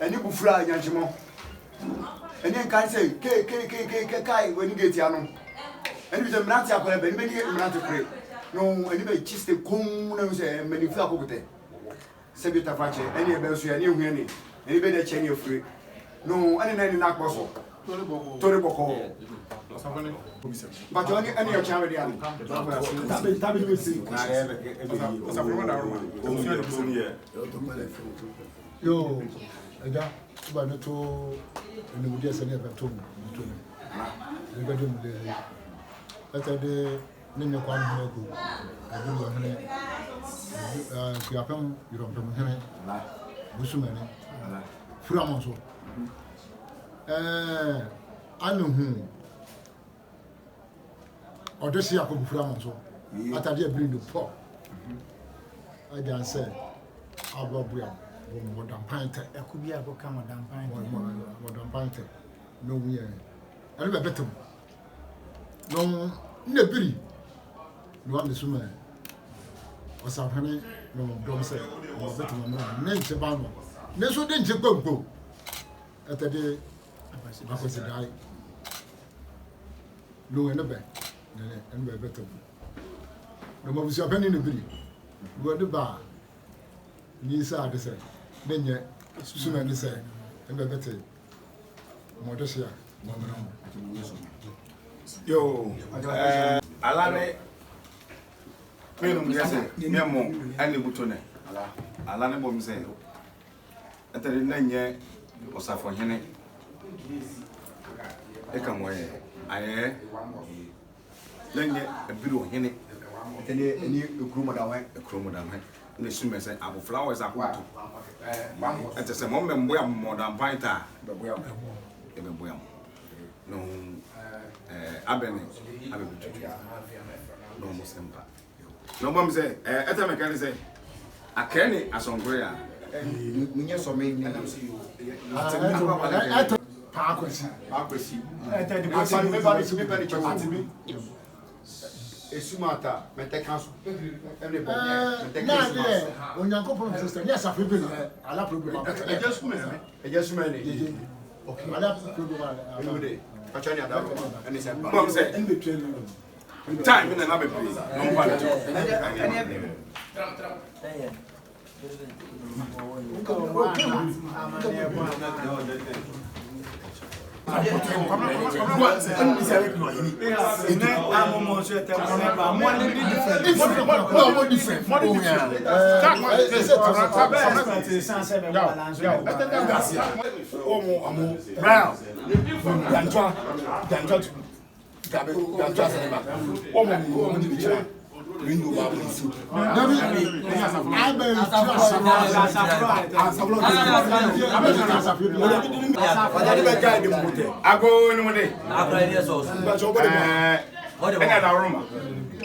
Any bufra yanjimo. And then can say kai when you get yano. And with a mrantia for many mrantia pray. No, anybody chist the coon and many flacote. Sebita Fache, any about you, any winning. Anybody chain you free. No, any knock muscle. Tori Boko. But you any your charity. Yo, Ada, but not to the Mudia Senator to me. The bedroom, that's a day, Nina Kwan, I do Kuapam, you don't come here, Busumani, Framonso. I know whom. Or does she have Framonso? I thought you bring the pop. I just said, I'll go bring. Modern pint, I could be able to come modern pint. No, we are. I never bet him. No, nebri. No one is woman. Or something, no, don't say, or better, no, nature banner. Next one didn't go. At the day, I was a guy. No, in the bed, and we're better. No more was your penny in the bridge. Go at the bar. You saw the same. Then you soon and say, and the better. Modestia, yo, Alane, Memo, and the Butone, Alane Bomse, at the Nanya was for Henny. They come away. I then a blue Henny, Any groom that way. a chromodam. The swimmer said, "Apple flowers are what?" At the moment, we are more than pinter, but we are no Abene, no more simple. No one say, at a mechanic say, I can't as on Grea. Minya so me Esumata, Metecas, everybody. When you go from the system, yes, I've been a lot of people. I just many. Okay, I love to and it's a Mom said, in between time in another place. No one. I go in one day.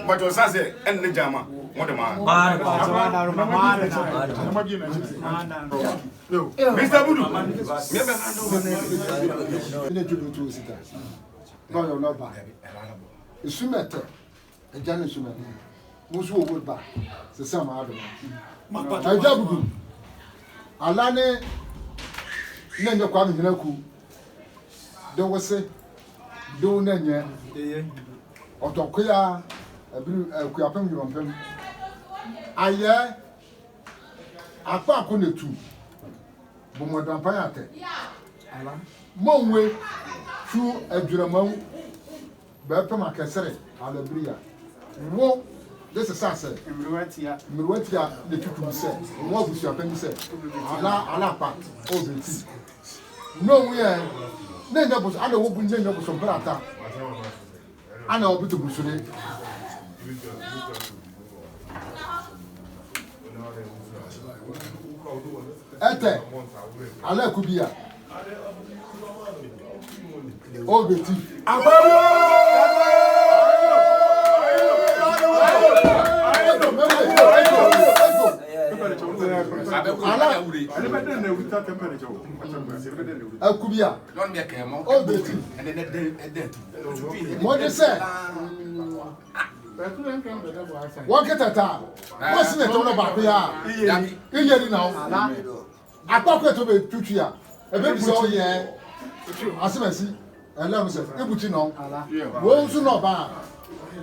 But was I and the Jama? What am I? Mr. Budu, no, you're not bad. The swimmer, a Janet swimmer, most would buy the same other. I jump. Alane, Nanya Kwame Hinaku. Don't was say, do Nanya, or Tokia, a Kuapam, you on them. I can't on the two. Bomodan Payate. Mon way through a Juramon, Bertama Cassette, Alabria. Whoa, this is Sassa, Muruetia, the people said, what was your penny said? Allah, part, all the tea. No, we are. Then there was other open gender with some brata. I know a bit of Busune. Ete, Allah could be a all the tea. Akubia. don't make a more. All the tea. And then What you say? What get a time? What's in it all about here? You now. I pocket to be Tutia. A baby so yeah. As I see, and let me say, Ibuchi no. Won't you know bad?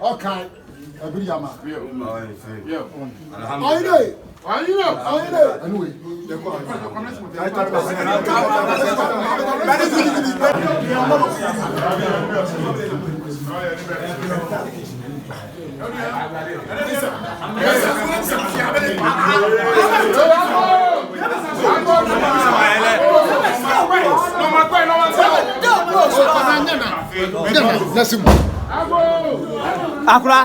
Okay. A good yama. I know. Anyway, Akura.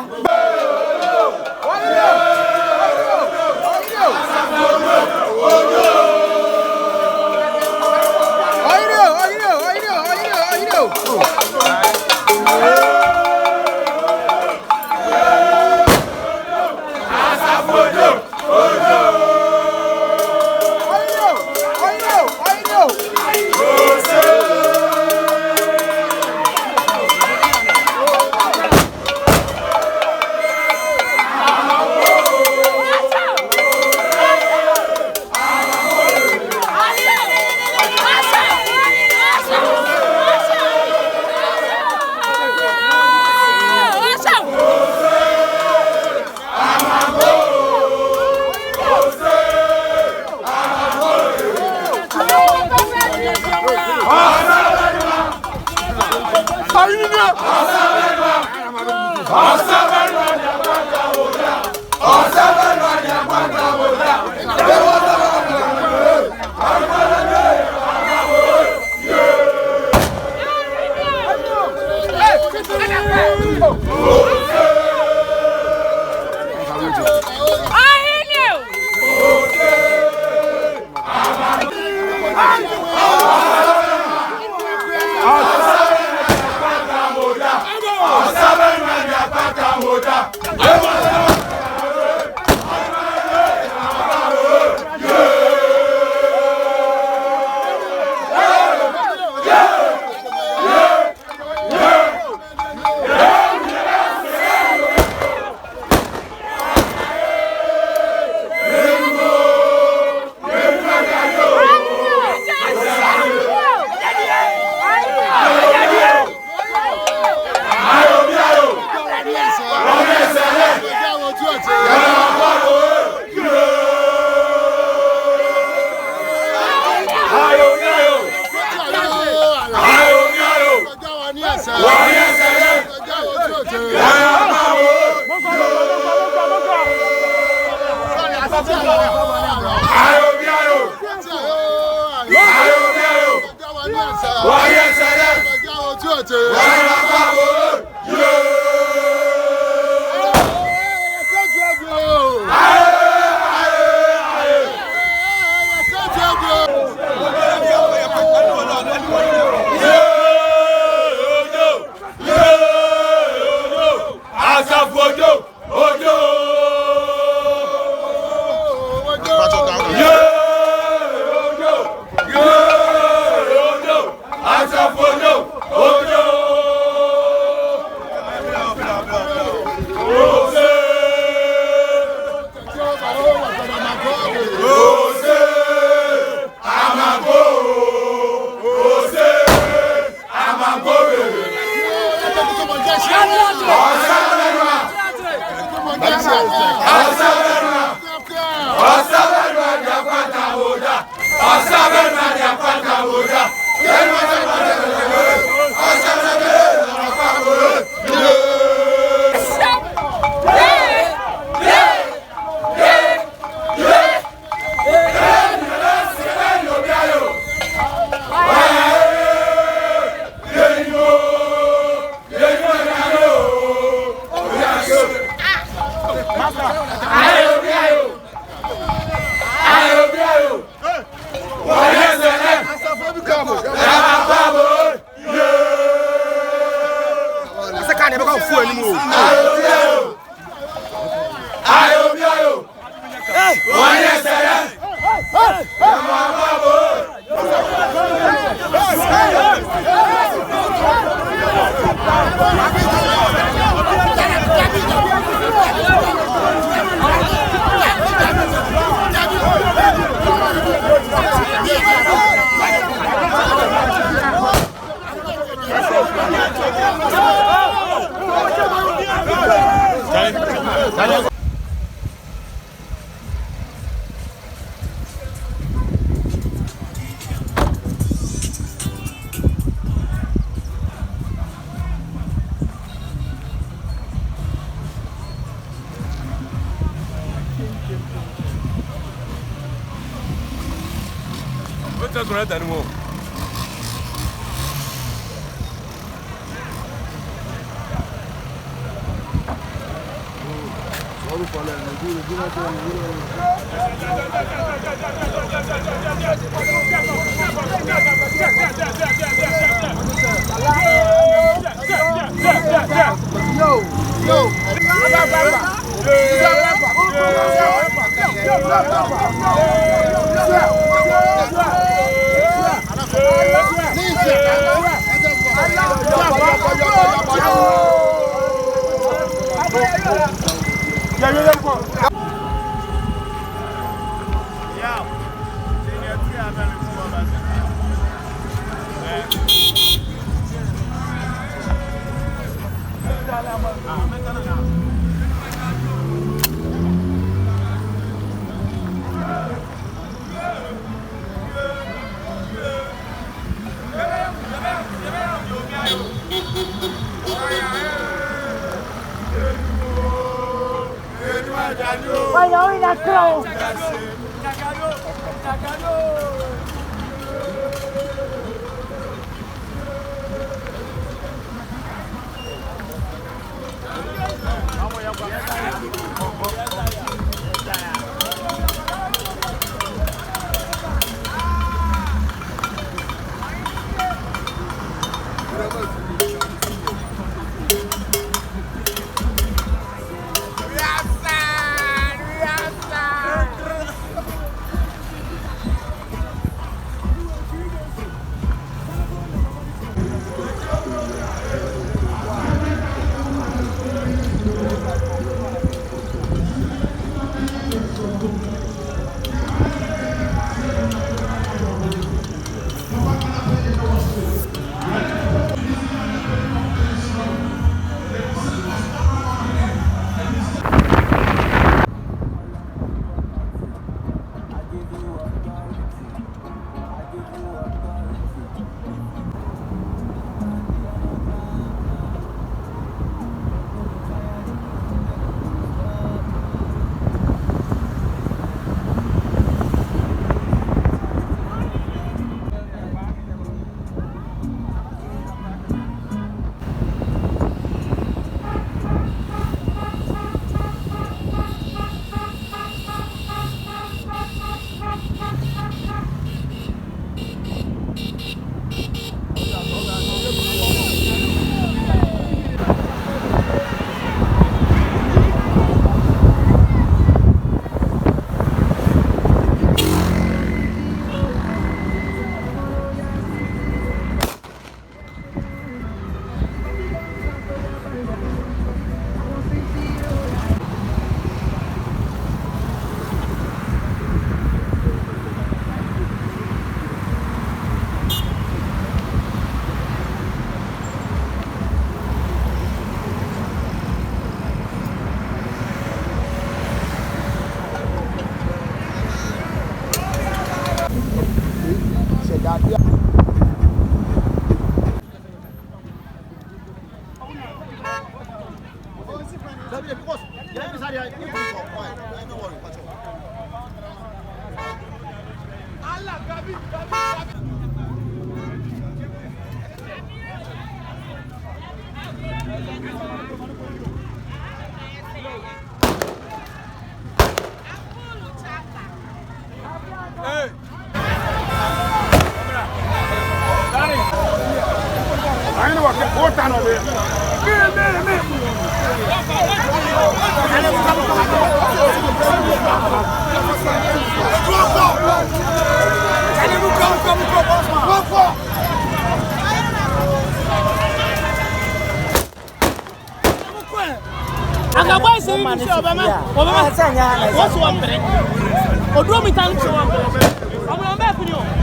Ayo, Essa granada no mundo. Why don't we not go? What's one minute? Or do me time to one minute? I'm back with you.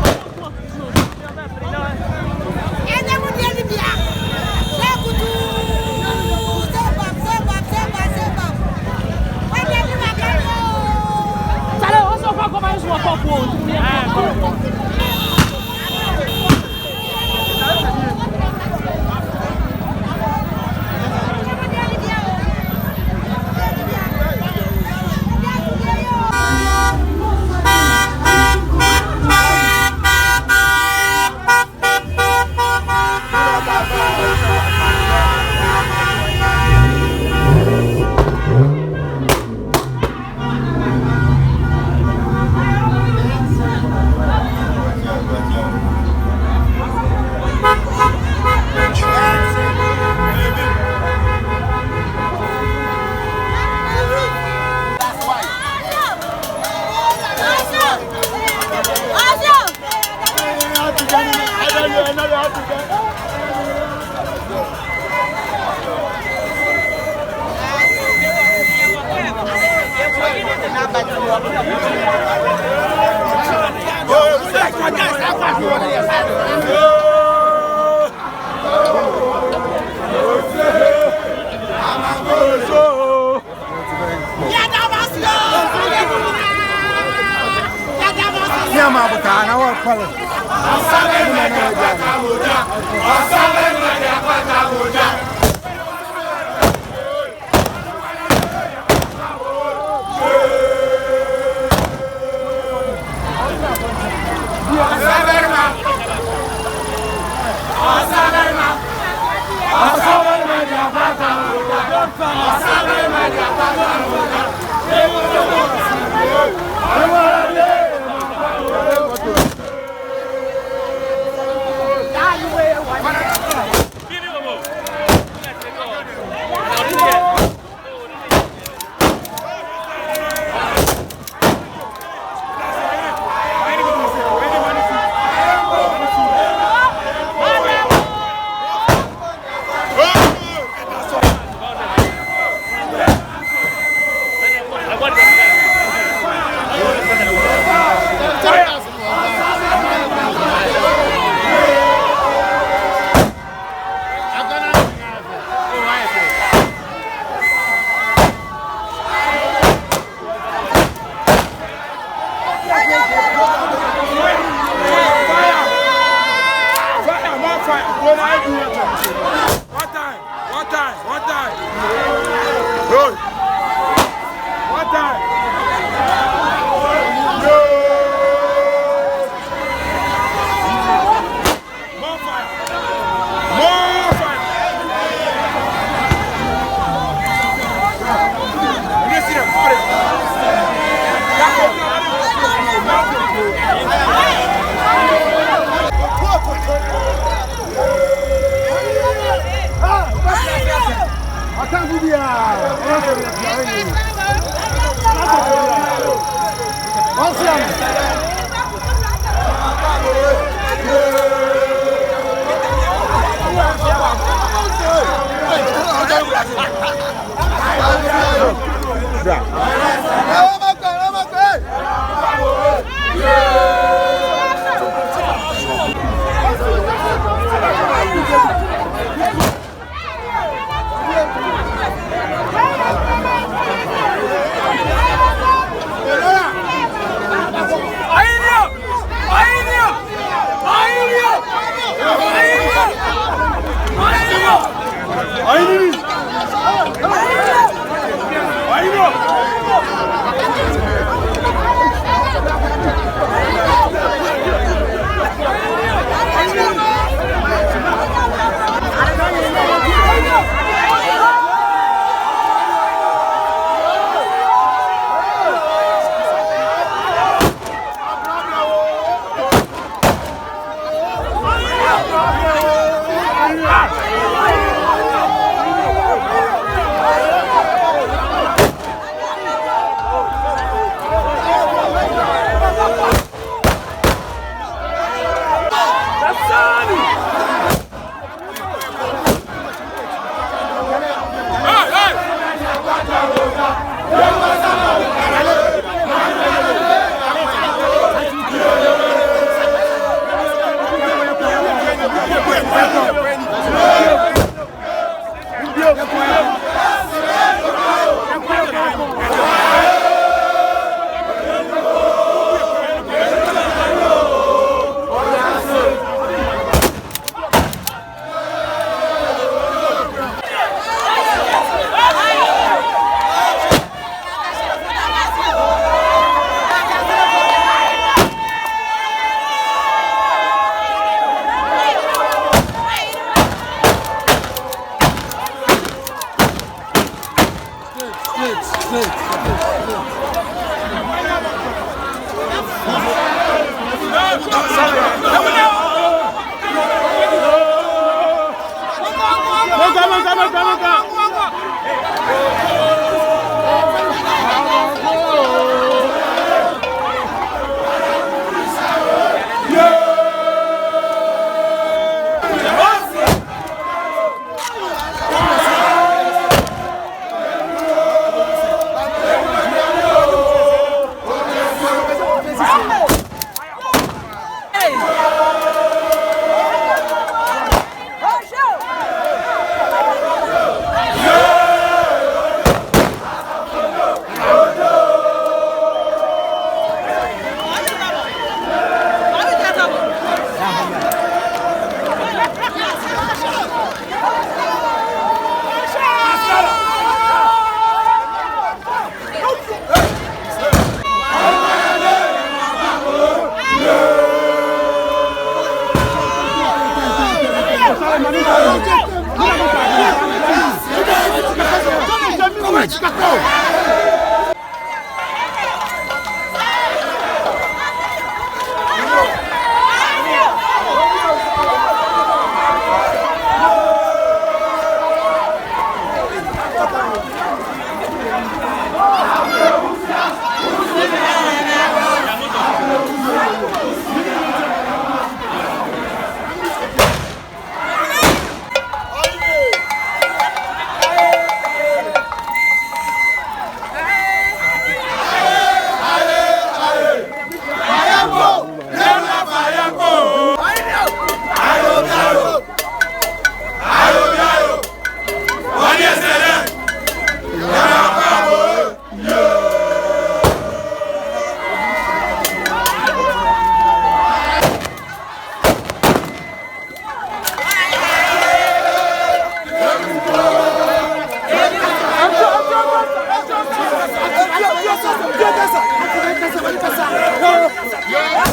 Yeah.